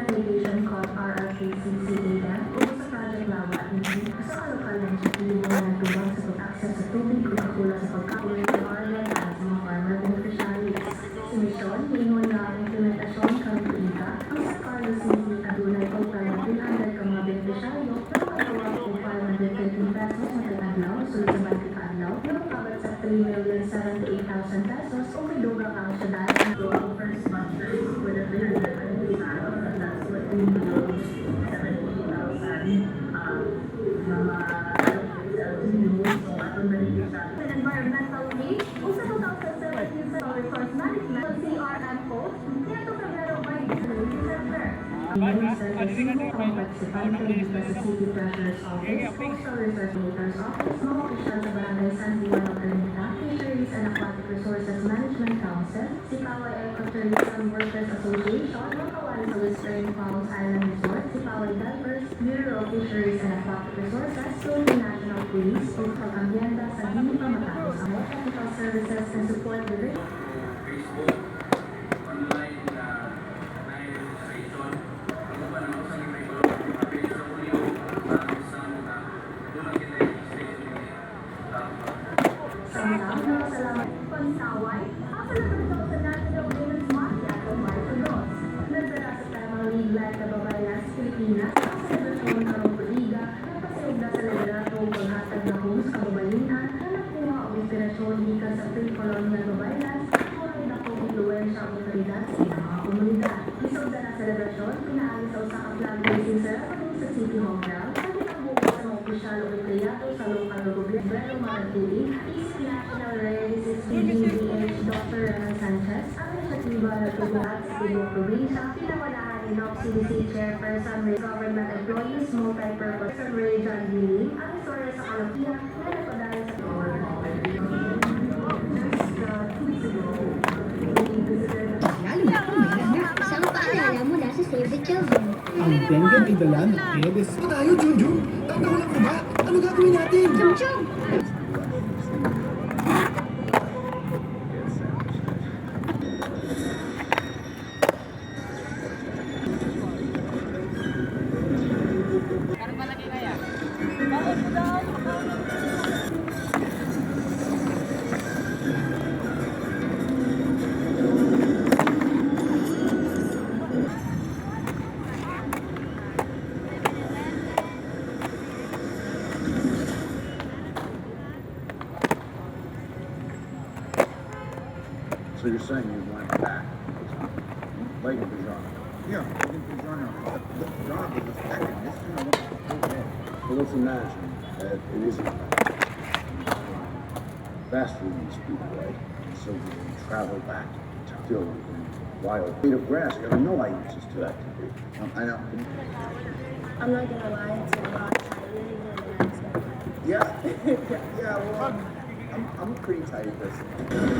application called RRKCCAM o sa Project Lawa hindi sa kalokal ng objektibo na nagtubang sa pag-access sa tubig o kakulang sa pagkakulit ng Arlen at mga farmer beneficiaries. Sa misyon, niingon na ang implementasyon karong tuiga ang sa Carlos City adunay total na 300 ka mga beneficiaryo na makatawag kung 513 pesos na kadlaw sulod sa balik kaadlaw na makabot sa 3,78,000 pesos o may duga kang siya dahil ang first month with a 300 that's what we do 70,000 environmental lead o sa 2017 sa resource management o CRM code nito Febrero by December. Minsan, kasino ang participante dito sa City Treasurer's Office, Coastal Research Maker's Office, mga opisyal sa Barangay San Juan of Calimita, Fisheries and Aquatic Resources Management Council, si Paway Ecotourism Workers Association, mga kawali sa Western Palms Island Resort, si Paway Divers, Bureau of Fisheries and Aquatic Resources, Philippine National Police, o pag-ambienda sa hindi pa matapos ang more technical services and support the Facebook, online na registration. Ako ba naman sa mga ito, kapit sa ulyo, parang sa mga doon kita registration. Salamat pagsaway. Ako naman ito sa National Women's Month at ang March 2. Nagdala sa tamang league na babayan sa Pilipinas ang selebrasyon ng Liga nagpasayog na sa liderato paghatag na kung sa kababayan na nakuha ang inspirasyon gikan sa pre-colonial babayan at murang na kong influensya ang otoridad sa ilang mga komunidad. Isog na na selebrasyon, pinaali sa usa ka flag raising ceremony sa City Hall Ground at itambuko sa mga opisyal o empleyado sa lokal na gobyerno. Pero matagtuig, isip National Rare CDBH Dr. Renan Sanchez ang inisyatiba na tuguhat sa Cebu Provincia, pinawalahan ni NOC CDC Chairperson with Government Employees Multi-Purpose Ray John Gili ang istorya sa Kalapia na nagpadala sa Isang paalala mula sa Save the Children. Ang dengue ay dala ng Aedes. Ano tayo, Junjun? Tatawalan ko ba? Ano gagawin natin? Chum-chum! So you're saying you went back, Leighton Bajan? Yeah, Leighton Bajan. The job was affected. This is what Well, let's imagine that it isn't vastly these people, right? And so you can travel back to still in wild feet of grass. You have no answers to that to be. I know. I'm not gonna lie, it's a lot. I really didn't understand. Yeah. Yeah, well, I'm a pretty tidy person.